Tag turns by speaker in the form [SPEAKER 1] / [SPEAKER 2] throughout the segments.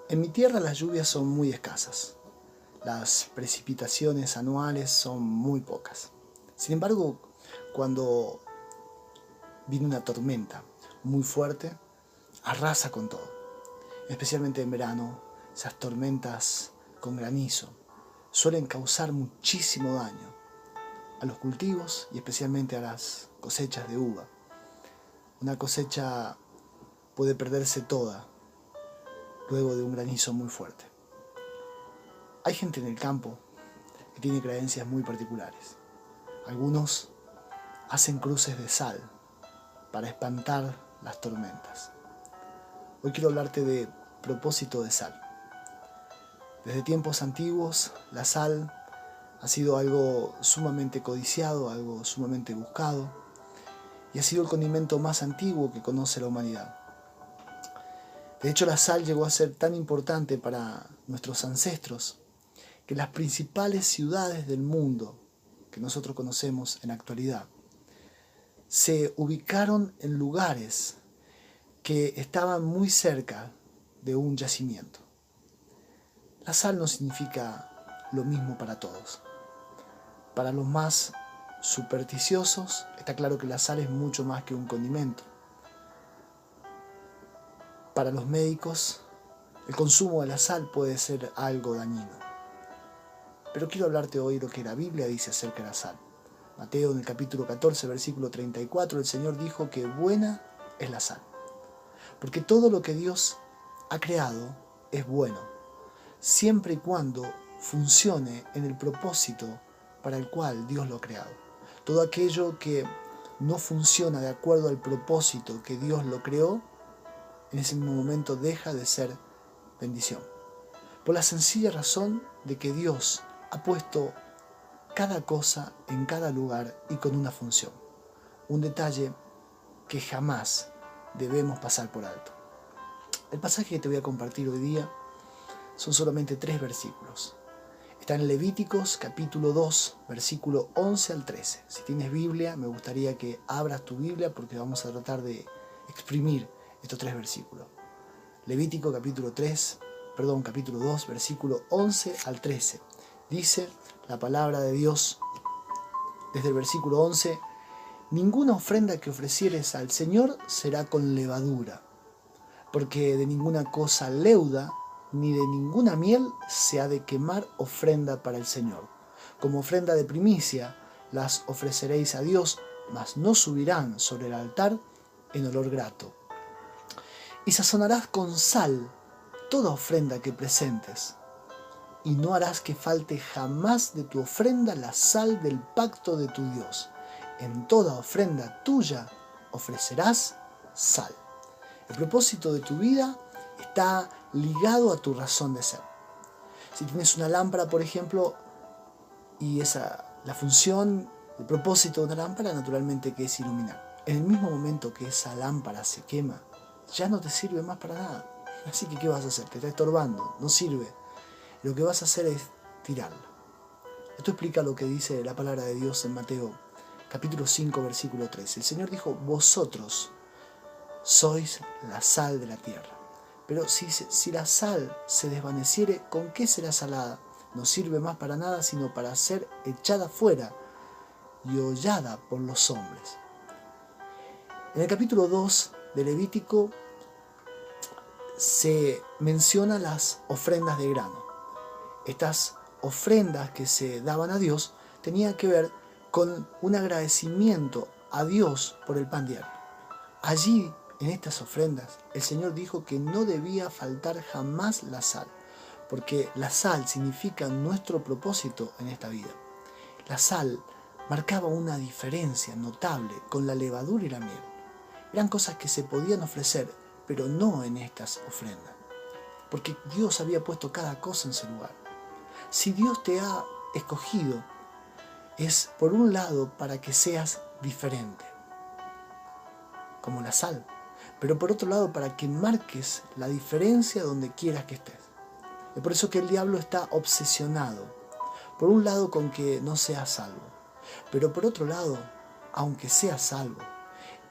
[SPEAKER 1] En mi tierra las lluvias son muy escasas. Las precipitaciones anuales son muy pocas. Sin embargo, cuando viene una tormenta muy fuerte, arrasa con todo. Especialmente en verano, esas tormentas con granizo suelen causar muchísimo daño a los cultivos y especialmente a las cosechas de uva. Una cosecha puede perderse toda luego de un granizo muy fuerte. Hay gente en el campo que tiene creencias muy particulares. Algunos hacen cruces de sal para espantar las tormentas. Hoy quiero hablarte de propósito de sal. Desde tiempos antiguos, la sal ha sido algo sumamente codiciado, algo sumamente buscado, y ha sido el condimento más antiguo que conoce la humanidad. De hecho, la sal llegó a ser tan importante para nuestros ancestros que las principales ciudades del mundo que nosotros conocemos en la actualidad se ubicaron en lugares que estaban muy cerca de un yacimiento. La sal no significa lo mismo para todos. Para los más supersticiosos está claro que la sal es mucho más que un condimento. Para los médicos, el consumo de la sal puede ser algo dañino. Pero quiero hablarte hoy de lo que la Biblia dice acerca de la sal. Mateo en el capítulo 14, versículo 34, el Señor dijo que buena es la sal. Porque todo lo que Dios ha creado es bueno, siempre y cuando funcione en el propósito para el cual Dios lo ha creado. Todo aquello que no funciona de acuerdo al propósito que Dios lo creó, en ese mismo momento deja de ser bendición. Por la sencilla razón de que Dios ha puesto cada cosa en cada lugar y con una función. Un detalle que jamás debemos pasar por alto. El pasaje que te voy a compartir hoy día son solamente 3 versículos. Está en Levíticos capítulo 2, versículo 11 al 13. Si tienes Biblia, me gustaría que abras tu Biblia porque vamos a tratar de exprimir estos 3 versículos. Levítico capítulo 2, versículo 11 al 13. Dice la palabra de Dios desde el versículo 11: ninguna ofrenda que ofrecieres al Señor será con levadura, porque de ninguna cosa leuda ni de ninguna miel se ha de quemar ofrenda para el Señor. Como ofrenda de primicia las ofreceréis a Dios, mas no subirán sobre el altar en olor grato. Y sazonarás con sal toda ofrenda que presentes, y no harás que falte jamás de tu ofrenda la sal del pacto de tu Dios. En toda ofrenda tuya ofrecerás sal. El propósito de tu vida está ligado a tu razón de ser. Si tienes una lámpara, por ejemplo, y la función, el propósito de una lámpara, naturalmente que es iluminar. En el mismo momento que esa lámpara se quema, ya no te sirve más para nada. Así que, ¿qué vas a hacer? Te está estorbando, no sirve. Lo que vas a hacer es tirarla. Esto explica lo que dice la palabra de Dios en Mateo capítulo 5, versículo 13. El Señor dijo: vosotros sois la sal de la tierra. Pero si la sal se desvaneciere, ¿con qué será salada? No sirve más para nada, sino para ser echada fuera y hollada por los hombres. En el capítulo 2 de Levítico se menciona las ofrendas de grano. Estas ofrendas que se daban a Dios tenían que ver con un agradecimiento a Dios por el pan diario. Allí, en estas ofrendas, el Señor dijo que no debía faltar jamás la sal, porque la sal significa nuestro propósito en esta vida. La sal marcaba una diferencia notable con la levadura y la miel. Eran cosas que se podían ofrecer, pero no en estas ofrendas, porque Dios había puesto cada cosa en su lugar. Si Dios te ha escogido, es por un lado para que seas diferente, como la sal, pero por otro lado para que marques la diferencia donde quieras que estés. Es por eso que el diablo está obsesionado, por un lado con que no seas salvo, pero por otro lado, aunque seas salvo,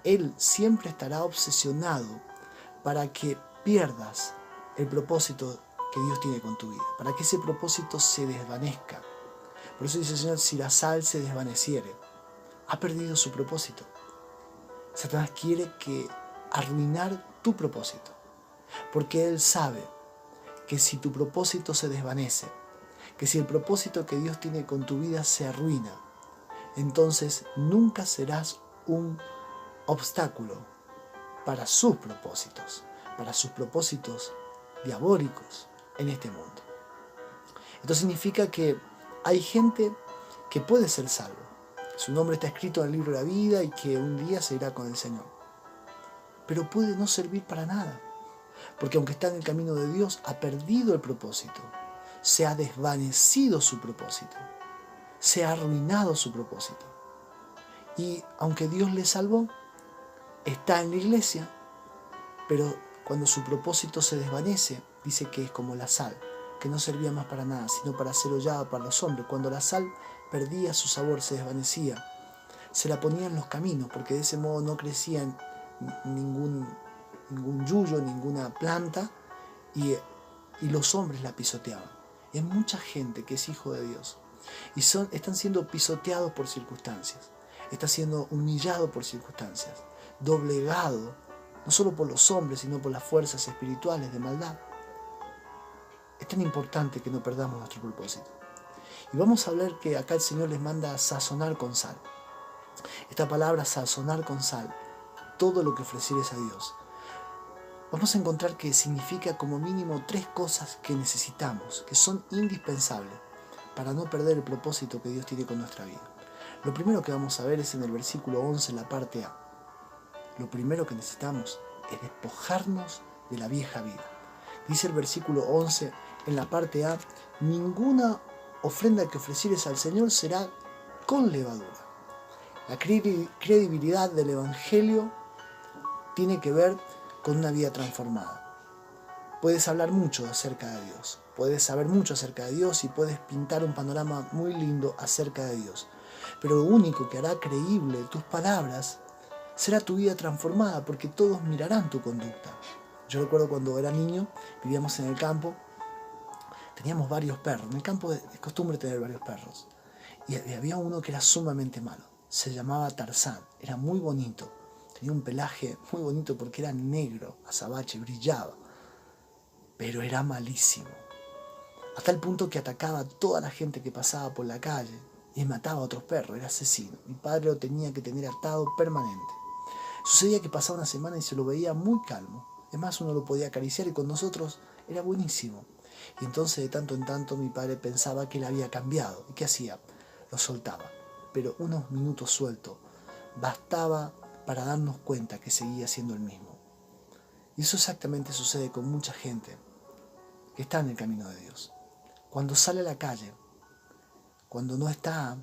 [SPEAKER 1] él siempre estará obsesionado para que pierdas el propósito que Dios tiene con tu vida, para que ese propósito se desvanezca. Por eso dice el Señor, si la sal se desvaneciere, ha perdido su propósito. Satanás quiere arruinar tu propósito, porque él sabe que si tu propósito se desvanece, que si el propósito que Dios tiene con tu vida se arruina, entonces nunca serás un obstáculo para sus propósitos diabólicos en este mundo. Esto significa que hay gente que puede ser salvo. Su nombre está escrito en el libro de la vida y que un día se irá con el Señor. Pero puede no servir para nada, porque aunque está en el camino de Dios, ha perdido el propósito. Se ha desvanecido su propósito. Se ha arruinado su propósito. Y aunque Dios le salvó, está en la iglesia, pero cuando su propósito se desvanece, dice que es como la sal, que no servía más para nada, sino para ser hollada para los hombres. Cuando la sal perdía su sabor, se desvanecía, se la ponía en los caminos, porque de ese modo no crecía ningún yuyo, ninguna planta, y los hombres la pisoteaban. Y hay mucha gente que es hijo de Dios, y están siendo pisoteados por circunstancias, está siendo humillado por circunstancias, doblegado, no solo por los hombres, sino por las fuerzas espirituales de maldad. Es tan importante que no perdamos nuestro propósito. Y vamos a hablar que acá el Señor les manda a sazonar con sal. Esta palabra, sazonar con sal, todo lo que ofrecieres a Dios. Vamos a encontrar que significa como mínimo 3 cosas que necesitamos, que son indispensables para no perder el propósito que Dios tiene con nuestra vida. Lo primero que vamos a ver es en el versículo 11, en la parte A. Lo primero que necesitamos es despojarnos de la vieja vida. Dice el versículo 11 en la parte A, ninguna ofrenda que ofrecieres al Señor será con levadura. La credibilidad del Evangelio tiene que ver con una vida transformada. Puedes hablar mucho acerca de Dios, puedes saber mucho acerca de Dios y puedes pintar un panorama muy lindo acerca de Dios. Pero lo único que hará creíble tus palabras será tu vida transformada, porque todos mirarán tu conducta. Yo recuerdo cuando era niño, vivíamos en el campo, teníamos varios perros. En el campo es costumbre tener varios perros. Y había uno que era sumamente malo. Se llamaba Tarzán. Era muy bonito. Tenía un pelaje muy bonito porque era negro, azabache, brillaba. Pero era malísimo. Hasta el punto que atacaba a toda la gente que pasaba por la calle y mataba a otros perros. Era asesino. Mi padre lo tenía que tener atado permanente. Sucedía que pasaba una semana y se lo veía muy calmo. Es más, uno lo podía acariciar y con nosotros era buenísimo. Y entonces de tanto en tanto mi padre pensaba que él había cambiado. ¿Y qué hacía? Lo soltaba. Pero unos minutos suelto bastaba para darnos cuenta que seguía siendo el mismo. Y eso exactamente sucede con mucha gente que está en el camino de Dios. Cuando sale a la calle, cuando no está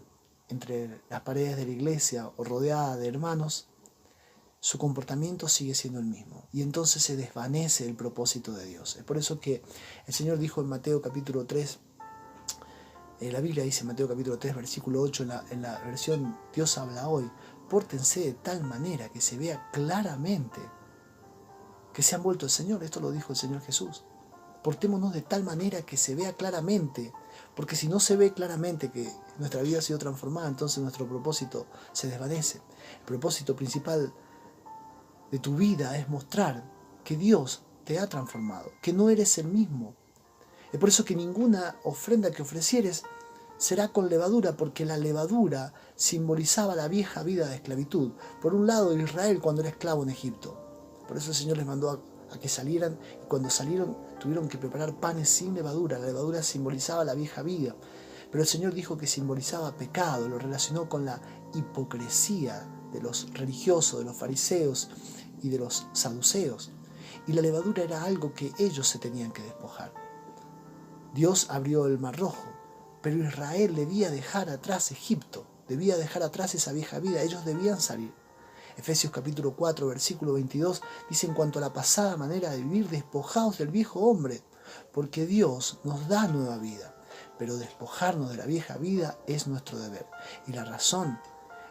[SPEAKER 1] entre las paredes de la iglesia o rodeada de hermanos, su comportamiento sigue siendo el mismo. Y entonces se desvanece el propósito de Dios. Es por eso que el Señor dijo en Mateo capítulo 3, la Biblia dice en Mateo capítulo 3, versículo 8, en la versión Dios habla hoy, pórtense de tal manera que se vea claramente que se han vuelto el Señor. Esto lo dijo el Señor Jesús. Portémonos de tal manera que se vea claramente, porque si no se ve claramente que nuestra vida ha sido transformada, entonces nuestro propósito se desvanece. El propósito principal de tu vida es mostrar que Dios te ha transformado, que no eres el mismo. Es por eso que ninguna ofrenda que ofrecieres será con levadura, porque la levadura simbolizaba la vieja vida de esclavitud. Por un lado, Israel cuando era esclavo en Egipto. Por eso el Señor les mandó a que salieran, y cuando salieron tuvieron que preparar panes sin levadura. La levadura simbolizaba la vieja vida. Pero el Señor dijo que simbolizaba pecado, lo relacionó con la hipocresía de los religiosos, de los fariseos y de los saduceos. Y la levadura era algo que ellos se tenían que despojar. Dios abrió el Mar Rojo, pero Israel debía dejar atrás Egipto, debía dejar atrás esa vieja vida, ellos debían salir. Efesios capítulo 4, versículo 22, dice: en cuanto a la pasada manera de vivir, despojaos del viejo hombre, porque Dios nos da nueva vida, pero despojarnos de la vieja vida es nuestro deber. Y la razón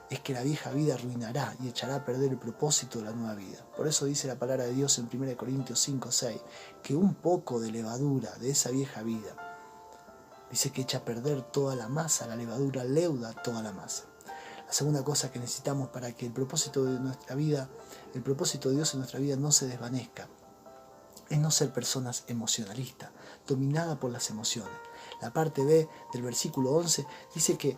[SPEAKER 1] es que la vieja vida arruinará y echará a perder el propósito de la nueva vida. Por eso dice la palabra de Dios en 1 Corintios 5:6, que un poco de levadura de esa vieja vida, dice que echa a perder toda la masa, la levadura leuda toda la masa. La segunda cosa que necesitamos para que el propósito de nuestra vida, el propósito de Dios en nuestra vida no se desvanezca, es no ser personas emocionalistas, dominadas por las emociones. La parte B del versículo 11 dice que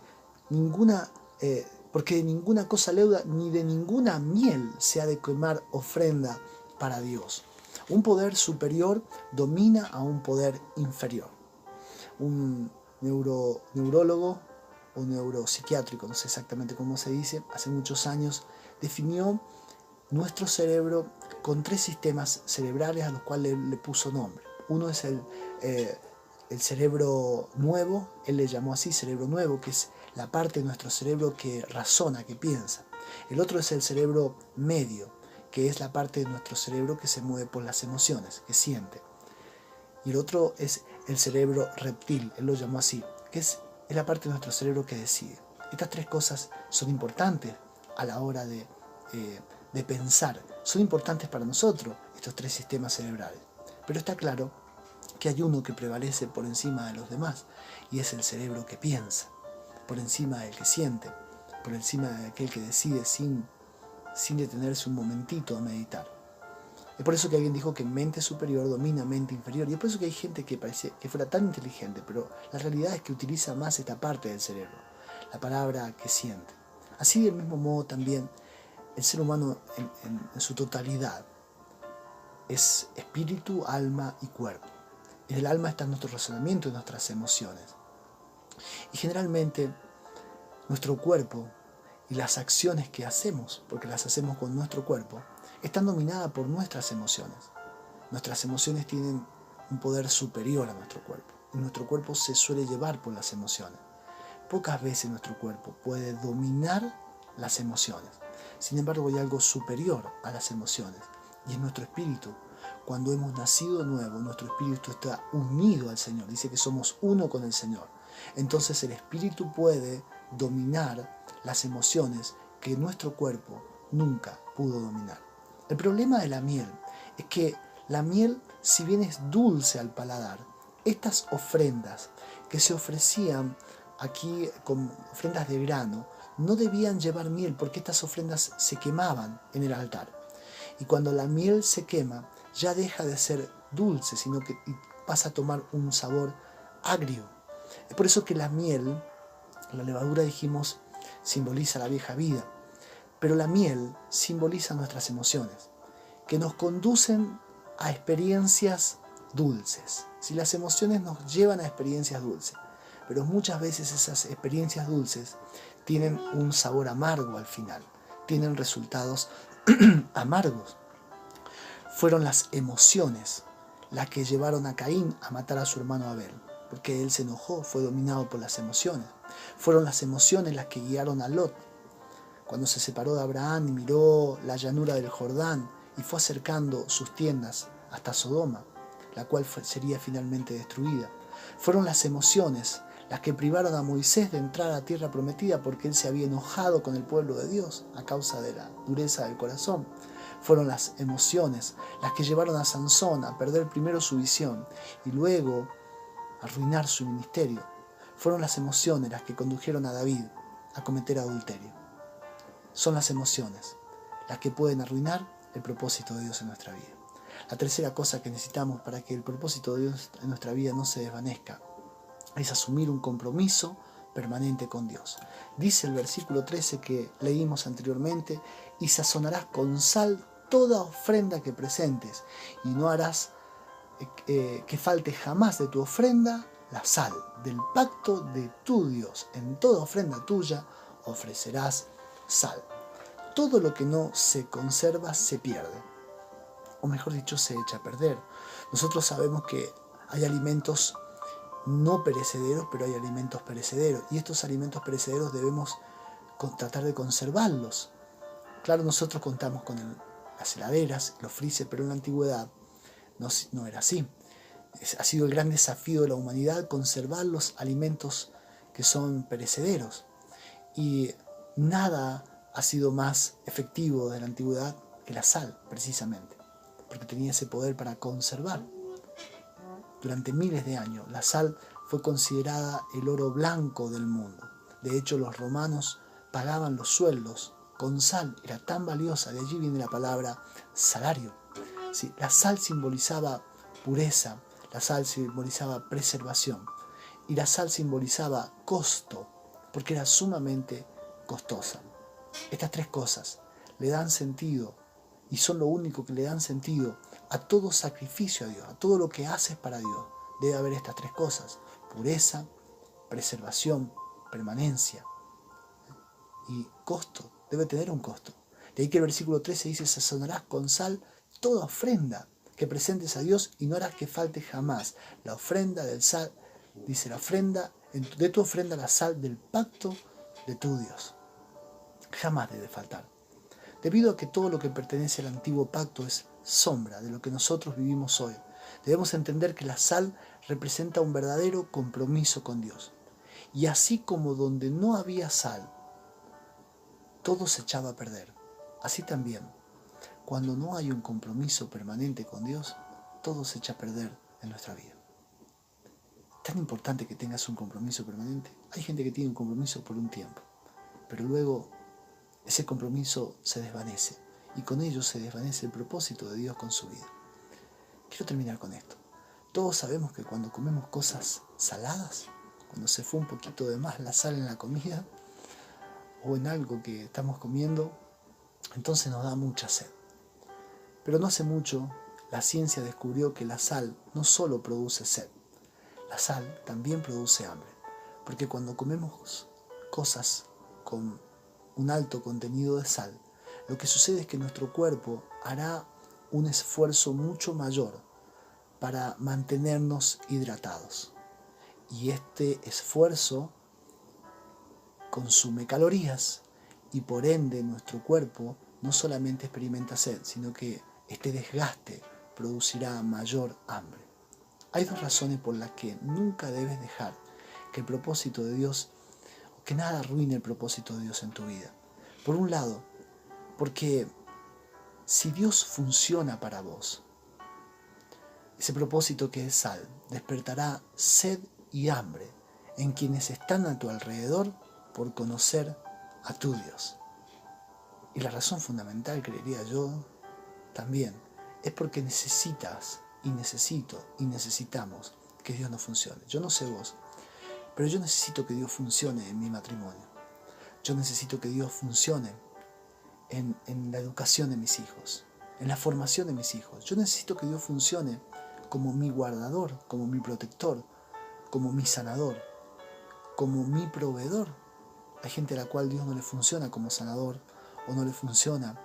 [SPEAKER 1] porque de ninguna cosa leuda ni de ninguna miel se ha de quemar ofrenda para Dios. Un poder superior domina a un poder inferior. Un neurólogo o neuropsiquiátrico, no sé exactamente cómo se dice, hace muchos años definió nuestro cerebro con 3 sistemas cerebrales a los cuales le puso nombre. Uno es el cerebro nuevo, él le llamó así cerebro nuevo, que es la parte de nuestro cerebro que razona, que piensa. El otro es el cerebro medio, que es la parte de nuestro cerebro que se mueve por las emociones, que siente. Y el otro es el cerebro reptil, él lo llamó así, que es la parte de nuestro cerebro que decide. Estas 3 cosas son importantes a la hora de pensar. Son importantes para nosotros, estos 3 sistemas cerebrales. Pero está claro que hay uno que prevalece por encima de los demás, y es el cerebro que piensa, por encima del que siente, por encima de aquel que decide sin detenerse un momentito a meditar. Es por eso que alguien dijo que mente superior domina mente inferior, y es por eso que hay gente que parece que fuera tan inteligente, pero la realidad es que utiliza más esta parte del cerebro, la palabra que siente. Así del mismo modo también el ser humano en su totalidad es espíritu, alma y cuerpo. En el alma está nuestro razonamiento y nuestras emociones. Y generalmente nuestro cuerpo y las acciones que hacemos, porque las hacemos con nuestro cuerpo, están dominadas por nuestras emociones. Nuestras emociones tienen un poder superior a nuestro cuerpo. Y nuestro cuerpo se suele llevar por las emociones. Pocas veces nuestro cuerpo puede dominar las emociones. Sin embargo, hay algo superior a las emociones, y es nuestro espíritu. Cuando hemos nacido de nuevo, nuestro espíritu está unido al Señor. Dice que somos uno con el Señor. Entonces el espíritu puede dominar las emociones que nuestro cuerpo nunca pudo dominar. El problema de la miel es que la miel, si bien es dulce al paladar, estas ofrendas que se ofrecían aquí como ofrendas de grano, no debían llevar miel porque estas ofrendas se quemaban en el altar. Y cuando la miel se quema, ya deja de ser dulce, sino que pasa a tomar un sabor agrio. Es por eso que la miel, la levadura dijimos, simboliza la vieja vida, pero la miel simboliza nuestras emociones, que nos conducen a experiencias dulces. Si las emociones nos llevan a experiencias dulces, pero muchas veces esas experiencias dulces tienen un sabor amargo al final, tienen resultados amargos. Fueron las emociones las que llevaron a Caín a matar a su hermano Abel, porque él se enojó, fue dominado por las emociones. Fueron las emociones las que guiaron a Lot, cuando se separó de Abraham y miró la llanura del Jordán y fue acercando sus tiendas hasta Sodoma, la cual sería finalmente destruida. Fueron las emociones las que privaron a Moisés de entrar a la tierra prometida porque él se había enojado con el pueblo de Dios a causa de la dureza del corazón. Fueron las emociones las que llevaron a Sansón a perder primero su visión y luego a arruinar su ministerio. Fueron las emociones las que condujeron a David a cometer adulterio. Son las emociones las que pueden arruinar el propósito de Dios en nuestra vida. La tercera cosa que necesitamos para que el propósito de Dios en nuestra vida no se desvanezca es asumir un compromiso permanente con Dios. Dice el versículo 13 que leímos anteriormente: y sazonarás con sal toda ofrenda que presentes, y no harás que falte jamás de tu ofrenda la sal del pacto de tu Dios. En toda ofrenda tuya ofrecerás sal. Todo lo que no se conserva se pierde, o mejor dicho, se echa a perder. Nosotros sabemos que hay alimentos no perecederos, pero hay alimentos perecederos, y estos alimentos perecederos debemos tratar de conservarlos. Claro, nosotros contamos con las heladeras, los freezer, pero en la antigüedad no era así. Ha sido el gran desafío de la humanidad conservar los alimentos que son perecederos. Y Nada ha sido más efectivo de la antigüedad que la sal, precisamente, porque tenía ese poder para conservar. Durante miles de años, la sal fue considerada el oro blanco del mundo. De hecho, los romanos pagaban los sueldos con sal, era tan valiosa, de allí viene la palabra salario. Sí, la sal simbolizaba pureza, la sal simbolizaba preservación y la sal simbolizaba costo, porque era sumamente costosa. Estas tres cosas le dan sentido y son lo único que le dan sentido a todo sacrificio a Dios, a todo lo que haces para Dios. Debe haber estas tres cosas: pureza, preservación, permanencia y costo. Debe tener un costo. De ahí que el versículo 13 dice: sazonarás con sal toda ofrenda que presentes a Dios y no harás que falte jamás la ofrenda del sal, dice, la ofrenda de tu ofrenda, la sal del pacto de tu Dios. Jamás debe faltar. Debido a que todo lo que pertenece al antiguo pacto es sombra de lo que nosotros vivimos hoy, debemos entender que la sal representa un verdadero compromiso con Dios. Y así como donde no había sal, todo se echaba a perder, así también, cuando no hay un compromiso permanente con Dios, todo se echa a perder en nuestra vida. Tan importante que tengas un compromiso permanente. Hay gente que tiene un compromiso por un tiempo, pero luego ese compromiso se desvanece y con ello se desvanece el propósito de Dios con su vida. Quiero terminar con esto. Todos sabemos que cuando comemos cosas saladas, cuando se fue un poquito de más la sal en la comida o en algo que estamos comiendo, entonces nos da mucha sed. Pero no hace mucho la ciencia descubrió que la sal no solo produce sed, la sal también produce hambre, porque cuando comemos cosas con un alto contenido de sal, lo que sucede es que nuestro cuerpo hará un esfuerzo mucho mayor para mantenernos hidratados. Y este esfuerzo consume calorías y por ende nuestro cuerpo no solamente experimenta sed, sino que este desgaste producirá mayor hambre. Hay dos razones por las que nunca debes dejar que el propósito de Dios, que nada arruine el propósito de Dios en tu vida. Por un lado, porque si Dios funciona para vos, ese propósito que es sal despertará sed y hambre en quienes están a tu alrededor por conocer a tu Dios. Y la razón fundamental, creería yo, también, es porque necesitas y necesito y necesitamos que Dios no funcione. Yo no sé vos, pero yo necesito que Dios funcione en mi matrimonio. Yo necesito que Dios funcione en la educación de mis hijos, en la formación de mis hijos. Yo necesito que Dios funcione como mi guardador, como mi protector, como mi sanador, como mi proveedor. Hay gente a la cual Dios no le funciona como sanador o no le funciona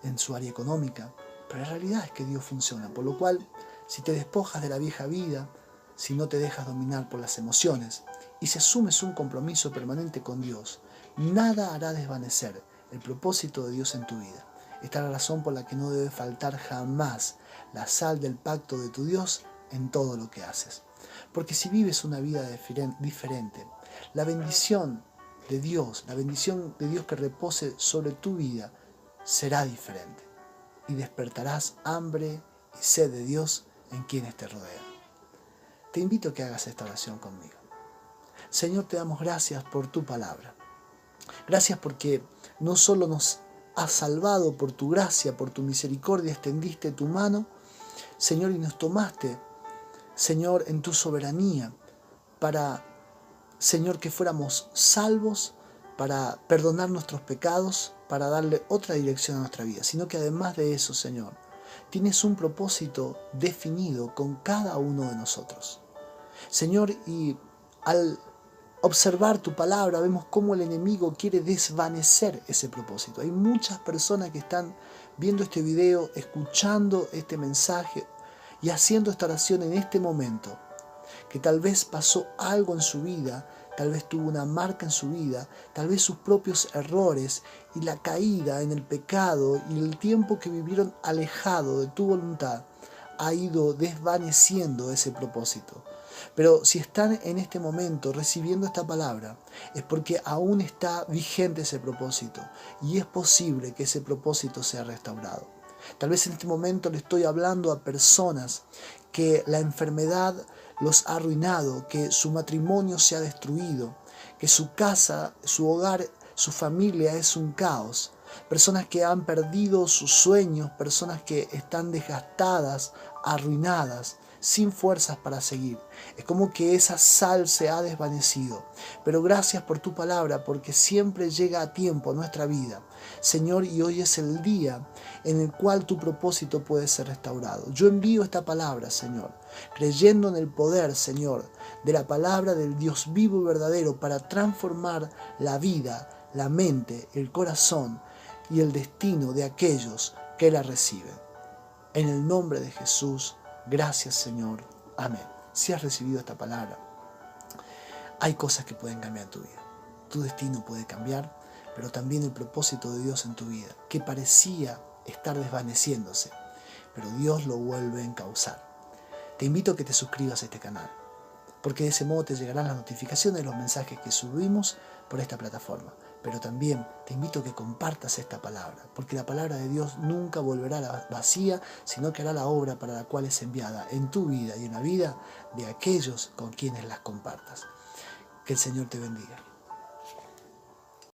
[SPEAKER 1] en su área económica, pero la realidad es que Dios funciona, por lo cual si te despojas de la vieja vida, si no te dejas dominar por las emociones y si asumes un compromiso permanente con Dios, nada hará desvanecer el propósito de Dios en tu vida. Esta es la razón por la que no debe faltar jamás la sal del pacto de tu Dios en todo lo que haces. Porque si vives una vida diferente, la bendición de Dios que repose sobre tu vida será diferente. Y despertarás hambre y sed de Dios en quienes te rodean. Te invito a que hagas esta oración conmigo. Señor, te damos gracias por tu palabra. Gracias porque no solo nos has salvado por tu gracia, por tu misericordia, extendiste tu mano, Señor, y nos tomaste, Señor, en tu soberanía, para, Señor, que fuéramos salvos, para perdonar nuestros pecados, para darle otra dirección a nuestra vida, sino que además de eso, Señor, tienes un propósito definido con cada uno de nosotros. Señor, y al observar tu palabra vemos cómo el enemigo quiere desvanecer ese propósito. Hay muchas personas que están viendo este video, escuchando este mensaje y haciendo esta oración en este momento, que tal vez pasó algo en su vida, tal vez tuvo una marca en su vida, tal vez sus propios errores y la caída en el pecado y el tiempo que vivieron alejado de tu voluntad ha ido desvaneciendo ese propósito. Pero si están en este momento recibiendo esta palabra, es porque aún está vigente ese propósito y es posible que ese propósito sea restaurado. Tal vez en este momento le estoy hablando a personas que la enfermedad los ha arruinado, que su matrimonio se ha destruido, que su casa, su hogar, su familia es un caos. Personas que han perdido sus sueños, personas que están desgastadas, arruinadas, sin fuerzas para seguir. Es como que esa sal se ha desvanecido. Pero gracias por tu palabra, porque siempre llega a tiempo a nuestra vida, Señor, y hoy es el día en el cual tu propósito puede ser restaurado. Yo envío esta palabra, Señor, creyendo en el poder, Señor, de la palabra del Dios vivo y verdadero para transformar la vida, la mente, el corazón y el destino de aquellos que la reciben. En el nombre de Jesús, gracias, Señor. Amén. Si has recibido esta palabra, hay cosas que pueden cambiar tu vida. Tu destino puede cambiar, pero también el propósito de Dios en tu vida, que parecía estar desvaneciéndose, pero Dios lo vuelve a encauzar. Te invito a que te suscribas a este canal, porque de ese modo te llegarán las notificaciones de los mensajes que subimos por esta plataforma. Pero también te invito a que compartas esta palabra, porque la palabra de Dios nunca volverá vacía, sino que hará la obra para la cual es enviada en tu vida y en la vida de aquellos con quienes las compartas. Que el Señor te bendiga.